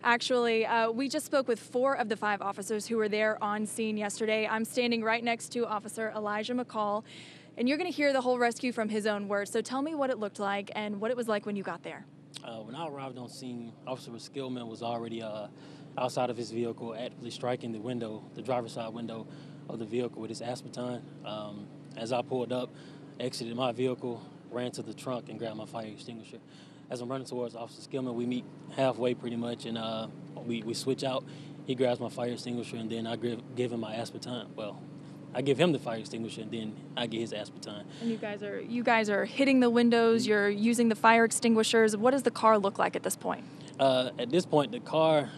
Actually, we just spoke with 4 of the 5 officers who were there on scene yesterday. I'm standing right next to Officer Elijah McCall, and you're going to hear the whole rescue from his own words. So tell me what it looked like and what it was like when you got there. When I arrived on scene, Officer Skillman was already outside of his vehicle, actively striking the window, the driver's side window of the vehicle with his aspeton. As I pulled up, exited my vehicle, ran to the trunk and grabbed my fire extinguisher. As I'm running towards Officer Skillman, we meet halfway pretty much, and we switch out. He grabs my fire extinguisher, and then I give him my aspeton. Well, I give him the fire extinguisher, and then I get his aspeton. And you guys are hitting the windows. You're using the fire extinguishers. What does the car look like at this point? At this point, the car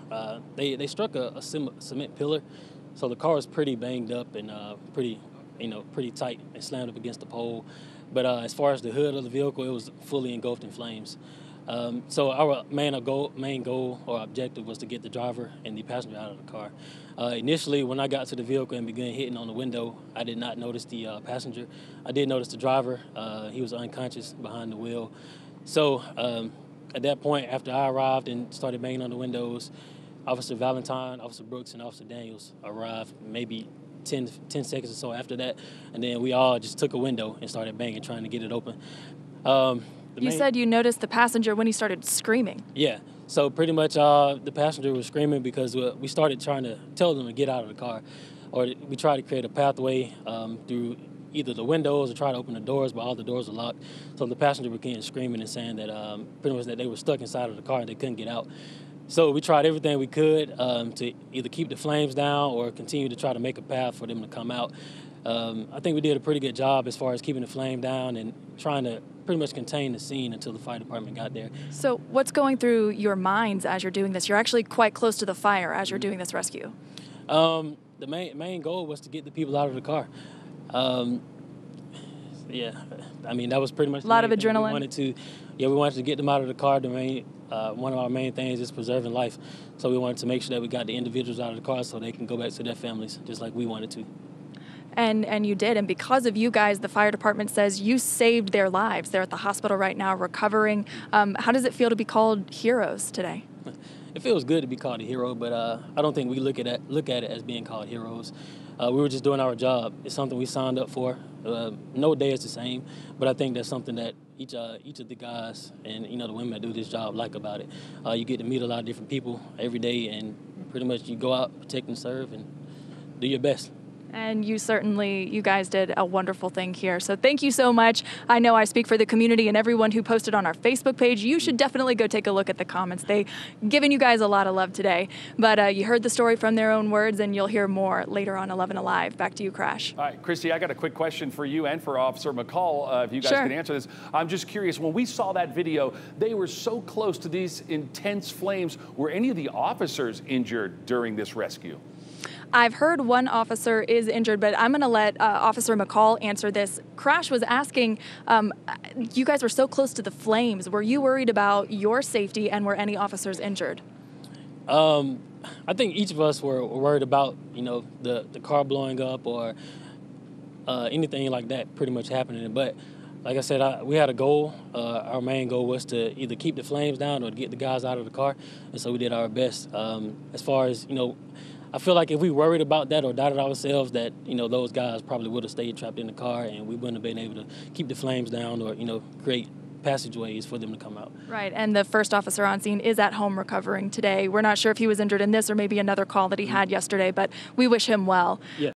they struck a cement pillar, so the car was pretty banged up and pretty tight and slammed up against the pole. But as far as the hood of the vehicle, it was fully engulfed in flames. So our main goal or objective was to get the driver and the passenger out of the car. Initially, when I got to the vehicle and began hitting on the window, I did not notice the passenger. I did notice the driver. He was unconscious behind the wheel. So at that point, after I arrived and started banging on the windows, Officer Valentine, Officer Brooks, and Officer Daniels arrived maybe 10 seconds or so after that, and then we all just took a window and started banging, trying to get it open. You said you noticed the passenger when he started screaming. Yeah, so pretty much the passenger was screaming because we started trying to tell them to get out of the car, or we tried to create a pathway through either the windows or try to open the doors, but all the doors were locked. So the passenger began screaming and saying that pretty much that they were stuck inside of the car and they couldn't get out. So we tried everything we could to either keep the flames down or continue to try to make a path for them to come out. I think we did a pretty good job as far as keeping the flame down and trying to pretty much contain the scene until the fire department got there. So what's going through your minds as you're doing this? You're actually quite close to the fire as you're doing this rescue. The main goal was to get the people out of the car. Yeah, I mean, that was pretty much a lot of adrenaline. We wanted to get them out of the car. One of our main things is preserving life. So we wanted to make sure that we got the individuals out of the car so they can go back to their families, just like we wanted to. And you did, and because of you guys, the fire department says you saved their lives. They're at the hospital right now recovering. How does it feel to be called heroes today? It feels good to be called a hero, but I don't think we look at it as being called heroes. We were just doing our job. It's something we signed up for. No day is the same, but I think that's something that each of the guys and the women that do this job like about it. You get to meet a lot of different people every day, and pretty much you go out, protect and serve, and do your best. And you guys did a wonderful thing here. So thank you so much. I know I speak for the community and everyone who posted on our Facebook page. You should definitely go take a look at the comments. They've given you guys a lot of love today. But you heard the story from their own words, and you'll hear more later on 11 Alive. Back to you, Crash. All right, Christy, I got a quick question for you and for Officer McCall, if you guys can answer this. I'm just curious, when we saw that video, they were so close to these intense flames. Were any of the officers injured during this rescue? I've heard one officer is injured, but I'm going to let Officer McCall answer this. Crash was asking, you guys were so close to the flames. Were you worried about your safety, and were any officers injured? I think each of us were worried about, the car blowing up or anything like that pretty much happening. But like I said, we had a goal. Our main goal was to either keep the flames down or to get the guys out of the car, and so we did our best. As far as, I feel like if we worried about that or doubted ourselves, that those guys probably would have stayed trapped in the car, and we wouldn't have been able to keep the flames down or create passageways for them to come out. Right, and the first officer on scene is at home recovering today. We're not sure if he was injured in this or maybe another call that he had yesterday, but we wish him well. Yeah.